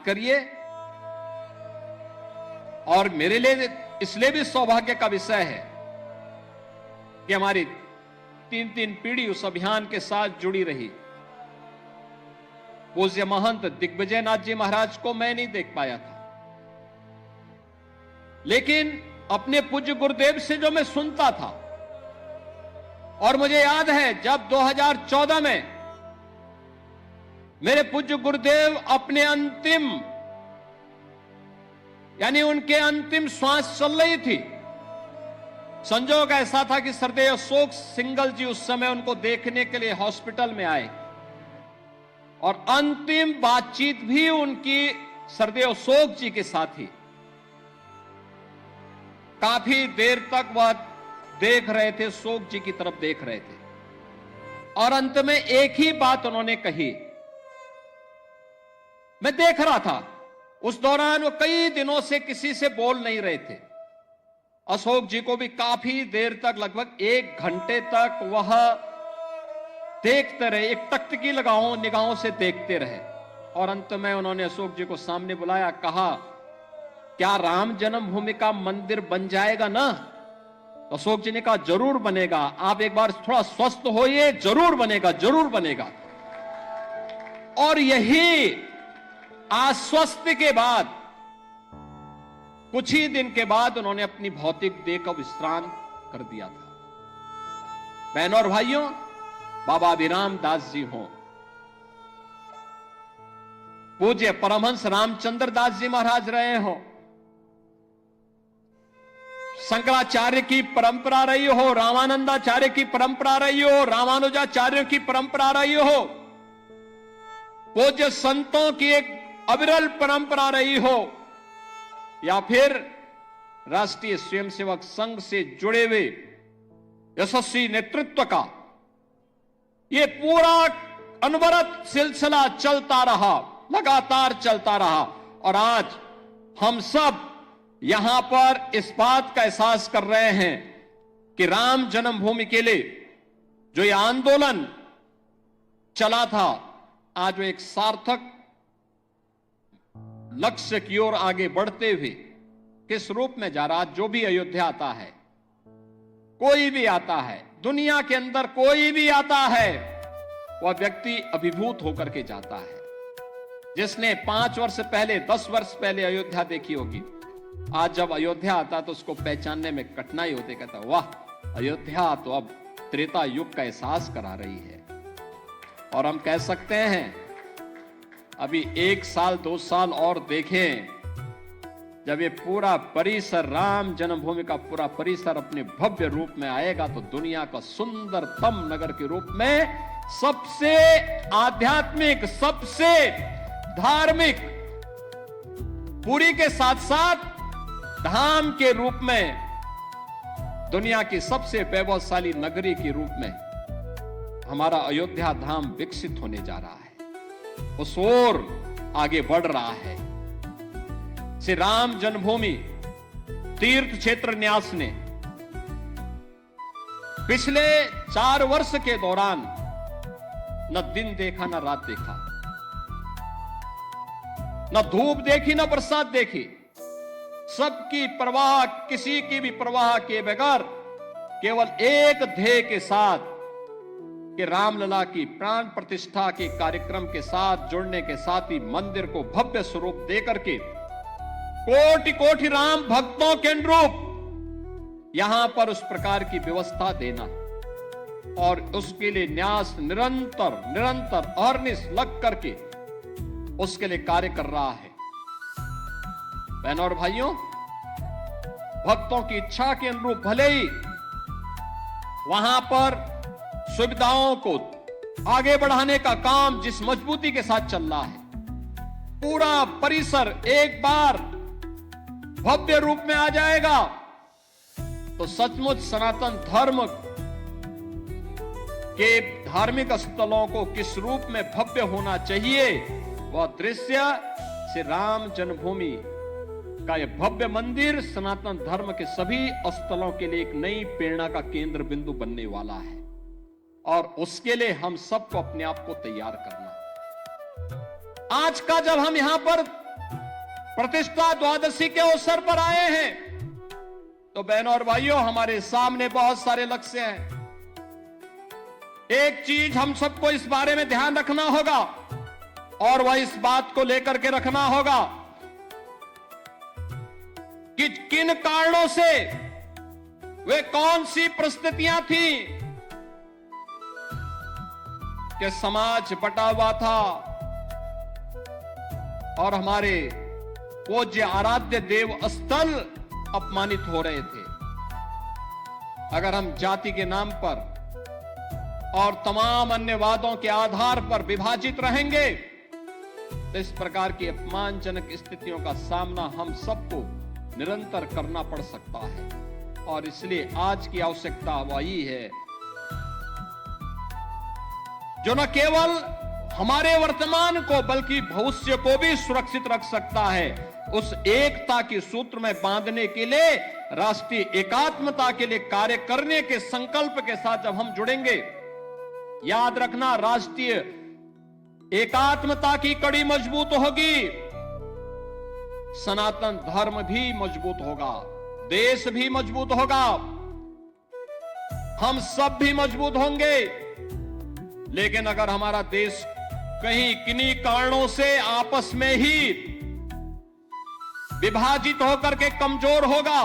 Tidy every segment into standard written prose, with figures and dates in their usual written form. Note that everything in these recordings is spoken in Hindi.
करिए। और मेरे लिए इसलिए भी सौभाग्य का विषय है कि हमारी 3 पीढ़ी उस अभियान के साथ जुड़ी रही। पूज्य महंत दिग्विजय नाथ जी महाराज को मैं नहीं देख पाया था, लेकिन अपने पूज्य गुरुदेव से जो मैं सुनता था, और मुझे याद है जब 2014 में मेरे पूज्य गुरुदेव अपने अंतिम, यानी उनके अंतिम श्वास चल रही थी, संजोग ऐसा था कि सरदेव अशोक सिंगल जी उस समय उनको देखने के लिए हॉस्पिटल में आए, और अंतिम बातचीत भी उनकी सरदेव अशोक जी के साथ ही। काफी देर तक वह देख रहे थे, अशोक जी की तरफ देख रहे थे, और अंत में एक ही बात उन्होंने कही। मैं देख रहा था उस दौरान वो कई दिनों से किसी से बोल नहीं रहे थे। अशोक जी को भी काफी देर तक, लगभग 1 घंटे तक वह देखते रहे, एक टकटकी लगाओ निगाहों से देखते रहे, और अंत में उन्होंने अशोक जी को सामने बुलाया, कहा क्या राम जन्मभूमि का मंदिर बन जाएगा ना? तो अशोक जी ने कहा जरूर बनेगा, आप एक बार थोड़ा स्वस्थ होइए, जरूर बनेगा, जरूर बनेगा। और यही आश्वस्त के बाद कुछ ही दिन के बाद उन्होंने अपनी भौतिक देह का विश्राम कर दिया था। बहनों और भाइयों, बाबा अभिराम दास जी हों, पूज्य परमहंस रामचंद्र दास जी महाराज रहे हों, शंकराचार्य की परंपरा रही हो, रामानंदाचार्य की परंपरा रही हो, रामानुजाचार्य की परंपरा रही हो, पूज्य संतों की एक अविरल परंपरा रही हो, या फिर राष्ट्रीय स्वयंसेवक संघ से जुड़े हुए यशस्वी नेतृत्व का ये पूरा अनवरत सिलसिला चलता रहा, लगातार चलता रहा। और आज हम सब यहां पर इस बात का एहसास कर रहे हैं कि राम जन्मभूमि के लिए जो ये आंदोलन चला था, आज वो एक सार्थक लक्ष्य की ओर आगे बढ़ते हुए किस रूप में जा रहा। जो भी अयोध्या आता है, कोई भी आता है, दुनिया के अंदर कोई भी आता है, वह व्यक्ति अभिभूत होकर के जाता है। जिसने 5 वर्ष पहले, 10 वर्ष पहले अयोध्या देखी होगी, आज जब अयोध्या आता तो उसको पहचानने में कठिनाई होती, कहता वाह, अयोध्या तो अब त्रेता युग का एहसास करा रही है। और हम कह सकते हैं अभी 1 साल 2 साल और देखें, जब ये पूरा परिसर, राम जन्मभूमि का पूरा परिसर अपने भव्य रूप में आएगा, तो दुनिया का सुंदरतम नगर के रूप में, सबसे आध्यात्मिक, सबसे धार्मिक, पुरी के साथ साथ धाम के रूप में, दुनिया की सबसे वैभवशाली नगरी के रूप में हमारा अयोध्या धाम विकसित होने जा रहा है, उस ओर आगे बढ़ रहा है। श्री राम जन्मभूमि तीर्थ क्षेत्र न्यास ने पिछले 4 वर्ष के दौरान न दिन देखा, न रात देखा, न धूप देखी, न बरसात देखी, सबकी परवाह, किसी की भी परवाह किए बगैर केवल एक ध्येय के साथ कि रामलला की प्राण प्रतिष्ठा के कार्यक्रम के साथ जुड़ने के साथ ही मंदिर को भव्य स्वरूप देकर के कोटि कोटि राम भक्तों के अनुरूप यहां पर उस प्रकार की व्यवस्था देना, और उसके लिए न्यास निरंतर अहर्निश लग करके उसके लिए कार्य कर रहा है। बहनों और भाइयों, भक्तों की इच्छा के अनुरूप भले ही वहां पर सुविधाओं को आगे बढ़ाने का काम जिस मजबूती के साथ चल रहा है, पूरा परिसर एक बार भव्य रूप में आ जाएगा, तो सचमुच सनातन धर्म के धार्मिक स्थलों को किस रूप में भव्य होना चाहिए, वह दृश्य श्री राम जन्मभूमि का यह भव्य मंदिर सनातन धर्म के सभी स्थलों के लिए एक नई प्रेरणा का केंद्र बिंदु बनने वाला है। और उसके लिए हम सबको अपने आप को तैयार करना। आज का जब हम यहां पर प्रतिष्ठा द्वादशी के अवसर पर आए हैं, तो बहनों और भाइयों, हमारे सामने बहुत सारे लक्ष्य हैं। एक चीज हम सबको इस बारे में ध्यान रखना होगा, और वह इस बात को लेकर के रखना होगा कि किन कारणों से, वे कौन सी परिस्थितियां थी कि समाज बटा हुआ था और हमारे पूज्य आराध्य देव स्थल अपमानित हो रहे थे। अगर हम जाति के नाम पर और तमाम अन्य वादों के आधार पर विभाजित रहेंगे, तो इस प्रकार की अपमानजनक स्थितियों का सामना हम सबको निरंतर करना पड़ सकता है। और इसलिए आज की आवश्यकता वही है जो न केवल हमारे वर्तमान को बल्कि भविष्य को भी सुरक्षित रख सकता है। उस एकता के सूत्र में बांधने के लिए, राष्ट्रीय एकात्मता के लिए कार्य करने के संकल्प के साथ जब हम जुड़ेंगे, याद रखना, राष्ट्रीय एकात्मता की कड़ी मजबूत होगी, सनातन धर्म भी मजबूत होगा, देश भी मजबूत होगा, हम सब भी मजबूत होंगे। लेकिन अगर हमारा देश कहीं किन्हीं कारणों से आपस में ही विभाजित होकर के कमजोर होगा,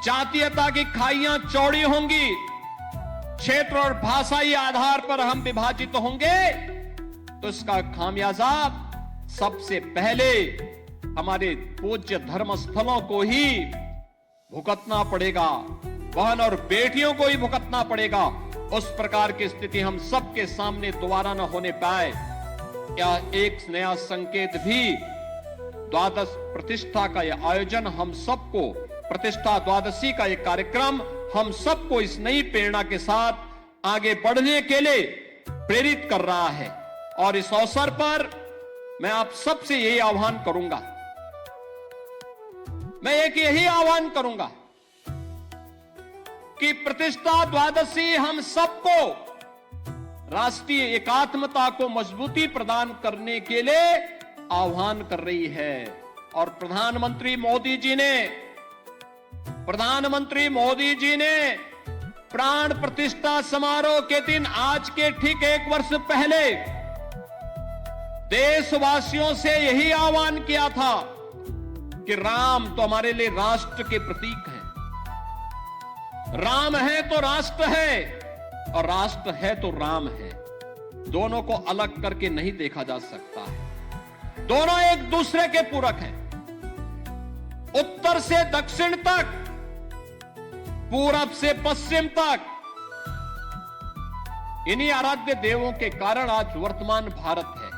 जातीयता की खाइयां चौड़ी होंगी, क्षेत्र और भाषाई आधार पर हम विभाजित होंगे, तो इसका खामियाजा सबसे पहले हमारे पूज्य धर्म स्थलों को ही भुगतना पड़ेगा, बहन और बेटियों को ही भुगतना पड़ेगा। उस प्रकार की स्थिति हम सबके सामने दोबारा न होने पाए। क्या एक नया संकेत भी द्वादश प्रतिष्ठा का यह आयोजन हम सबको, प्रतिष्ठा द्वादशी का यह कार्यक्रम हम सबको इस नई प्रेरणा के साथ आगे बढ़ने के लिए प्रेरित कर रहा है। और इस अवसर पर मैं आप सबसे यही आह्वान करूंगा, मैं एक यही आह्वान करूंगा कि प्रतिष्ठा द्वादशी हम सबको राष्ट्रीय एकात्मता को मजबूती प्रदान करने के लिए आह्वान कर रही है। और प्रधानमंत्री मोदी जी ने प्राण प्रतिष्ठा समारोह के दिन, आज के ठीक 1 वर्ष पहले, देशवासियों से यही आह्वान किया था कि राम तो हमारे लिए राष्ट्र के प्रतीक हैं, राम है तो राष्ट्र है, और राष्ट्र है तो राम है। दोनों को अलग करके नहीं देखा जा सकता है, दोनों एक दूसरे के पूरक हैं। उत्तर से दक्षिण तक, पूरब से पश्चिम तक, इन्हीं आराध्य देवों के कारण आज वर्तमान भारत है।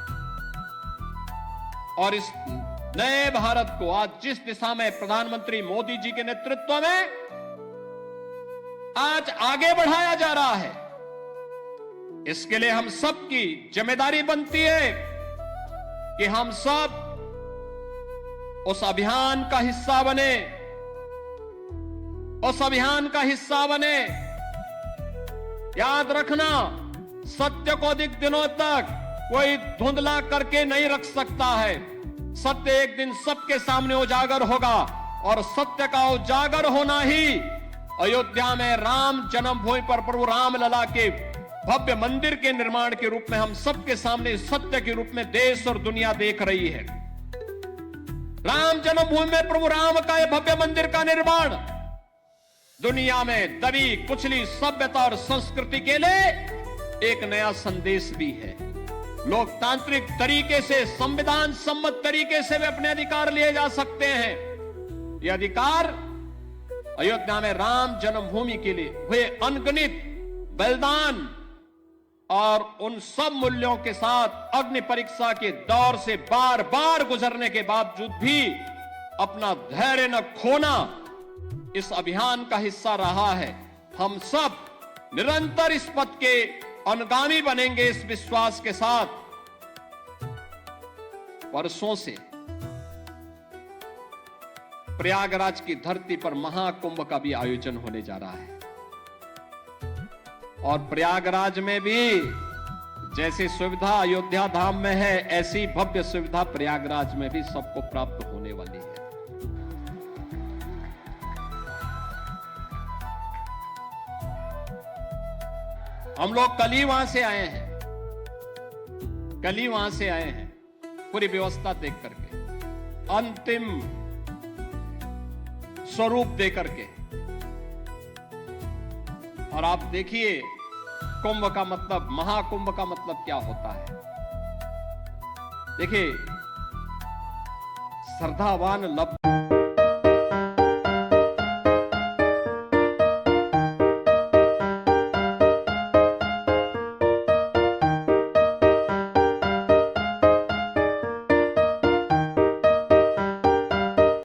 और इस नए भारत को आज जिस दिशा में प्रधानमंत्री मोदी जी के नेतृत्व में आज आगे बढ़ाया जा रहा है, इसके लिए हम सब की जिम्मेदारी बनती है कि हम सब उस अभियान का हिस्सा बने, उस अभियान का हिस्सा बने। याद रखना, सत्य को अधिक दिनों तक कोई धुंधला करके नहीं रख सकता है। सत्य एक दिन सबके सामने उजागर होगा, और सत्य का उजागर होना ही अयोध्या में राम जन्मभूमि पर प्रभु राम लला के भव्य मंदिर के निर्माण के रूप में हम सबके सामने सत्य के रूप में देश और दुनिया देख रही है। राम जन्मभूमि में प्रभु राम का यह भव्य मंदिर का निर्माण दुनिया में दबी कुचली सभ्यता और संस्कृति के लिए एक नया संदेश भी है। लोकतांत्रिक तरीके से, संविधान सम्मत तरीके से वे अपने अधिकार लिए जा सकते हैं। यह अधिकार अयोध्या में राम जन्मभूमि के लिए हुए अनगिनत बलिदान और उन सब मूल्यों के साथ अग्नि परीक्षा के दौर से बार बार गुजरने के बावजूद भी अपना धैर्य न खोना इस अभियान का हिस्सा रहा है। हम सब निरंतर इस पथ के अनुगामी बनेंगे, इस विश्वास के साथ। वर्षों से प्रयागराज की धरती पर महाकुंभ का भी आयोजन होने जा रहा है, और प्रयागराज में भी जैसी सुविधा अयोध्या धाम में है, ऐसी भव्य सुविधा प्रयागराज में भी सबको प्राप्त होने वाली है। हम लोग कल ही वहां से आए हैं, कल ही वहां से आए हैं, पूरी व्यवस्था देख करके, अंतिम स्वरूप दे करके। और आप देखिए, कुंभ का मतलब, महाकुंभ का मतलब क्या होता है। देखिए, श्रद्धावान लब्ध